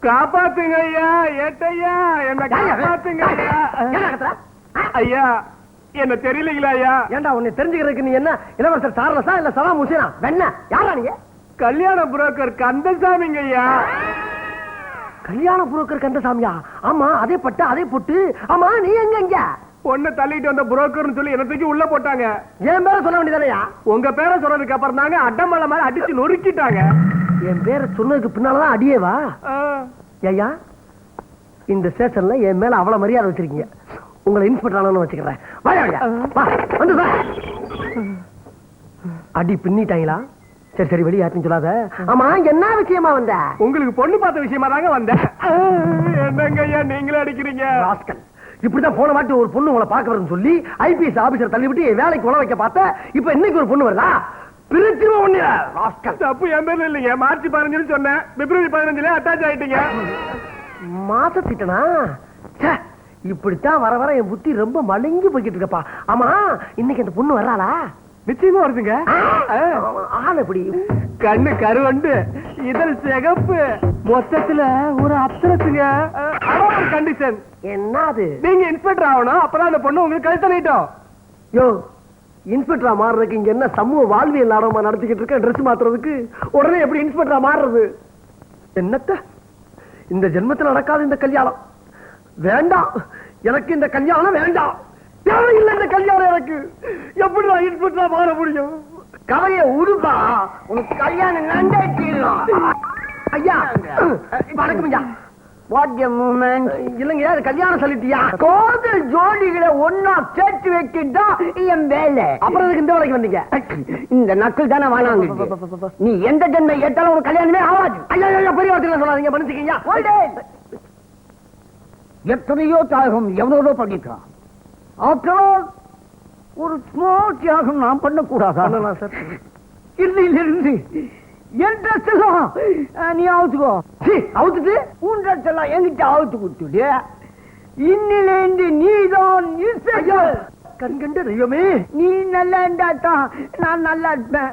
காப்பாத்துங்க ஐயா, ஏட்டையா என்ன காப்பாத்துங்க ஐயா. ஐயா என்ன தெரியலீங்களா ஐயா? ஏண்டா உன்னை தெரிஞ்சுக்கிறதுக்கு நீ என்ன இளவரசர் சார்லஸா இல்ல சலாம் ஹுசேனா? வெண்ண யாரா நீங்க? கல்யாண புரோக்கர் கந்தசாமிங்க ஐயா. கல்யாண புரோக்கர் கந்தசாமியா? ஆமா, அதே பட்டு அதே பொட்டு. ஆமா, நீ எங்க? பொண்ணை தள்ளிட்டு வந்த புரோக்கர்னு சொல்லி என்ன தூக்கி உள்ள போட்டாங்க. என் பேரை சொல்ல வேண்டியதானயா? உங்க பேரை சொல்றதுக்கு அப்புறம் தாங்க அட்டமலை மாதிரி அடிச்சு நொறுக்கிட்டாங்க. என் பேரை சொன்னதுக்கு பின்னாலதான் அடியேவா? ஐயா, இந்த ஸ்டேஷன்ல என் மேல அவ்வளவு மரியாதை வச்சிருக்கீங்க. உங்களை இன்ஸ்பெக்டர் வச்சுக்கிறேன். அடி பின்னிட்டாங்களா? சரி சரி, வெளியாட்டுன்னு சொல்லாத. ஆமா, என்ன விஷயமா வந்த? உங்களுக்கு பொண்ணு பார்த்த விஷயமா தாங்க வந்தேன். என்னங்க ஐயா நீங்களே அடிக்கிறீங்க? இப்படிதான் போன வாட்டி ஒரு பொண்ணு உங்களை பார்க்க வரும்னு சொல்லி ஐபிஎஸ் ஆபீசர் தள்ளி விட்டு வேலைக்கு உழ வைக்க பார்த்த. இப்ப இன்னைக்கு ஒரு பொண்ணு வருதா? தப்பு என் பேர்ல இல்லைங்க. மார்ச் 15 சொன்னேன், பிப்ரவரி 15 அட்டாச் ஆயிட்டீங்க. மாசத்திட்டனா? இப்படித்தான் வர வர என் புத்தி ரொம்ப மழுங்கி போய்கிட்டு இருக்கப்பா. ஆமா, இன்னைக்கு அந்த பொண்ணு வர்றாளா? நிச்சயமா வருதுங்க. ஆள் எப்படி? கண்ணு கருவண்டு, இதழ் சிகப்பு, மொத்தத்துல ஒரு அப்சரத்துங்க. கண்டிஷன் என்னது? நீங்க இன்ஸ்பெக்டர் ஆகணும், அப்பதான் அந்த பொண்ணு உங்களுக்கு கழுத்த நீட்டும். யோ, இன்ஸ்பெக்டரா மாறுறதுக்கு இங்க என்ன சமூக வாழ்வியல் நாடகமா நடத்திக்கிட்டு இருக்க? ட்ரெஸ் மாத்துறதுக்கு உடனே எப்படி இன்ஸ்பெக்டரா மாறுறது? என்னத்த இந்த ஜென்மத்தில் நடக்காது இந்த கல்யாணம். வேண்டாம், எனக்கு இந்த கல்யாணம் வேண்டாம். தேவையில்லை இந்த கல்யாணம் எனக்கு. எப்படி நான் இன்ஸ்பெக்டரா மாற முடியும்? கதையை உருப்பா, உனக்கு கல்யாணம் நண்டாயிடலாம். ஐயா வணக்கம் ஐயா. What a moment. இல்லைங்க, அது கல்யாணம் சொல்லிட்டியா? கோவில் ஜோடிகளை ஒன்னா சேர்த்து வைக்கிட்டா என் வேலை. அப்புறம் அதுக்கு இந்த வேலைக்கு வந்தீங்க? இந்த நக்கல் தானே வாழாங்க. நீ எந்த ஜென்மை ஏத்தாலும் ஒரு கல்யாணமே ஆகாது. ஐயா பெரிய வார்த்தை சொல்லாதீங்க, மன்னிச்சுக்கீங்க. எத்தனையோ தியாகம் எவ்வளோ பண்ணிக்கலாம். ஒரு ஸ்மால் தியாகம் நான் பண்ணக்கூடாதா? சார், இல்லையிலிருந்து என் ட்ரெஸ் எல்லாம் நீ அவுத்துக்கோ. அவுத்துட்டு உன் ட்ரெஸ் எல்லாம் என்கிட்ட அவுத்து கொடுத்துடு. இன்னிலேந்து நீதான் கண்கண்ட தெய்வமே. நீ நல்லா இருந்தாதான் நான் நல்லா இருப்பேன்.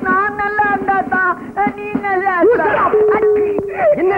நான் நல்லா இருந்தாதான் நீ நல்லா இருப்ப. என்ன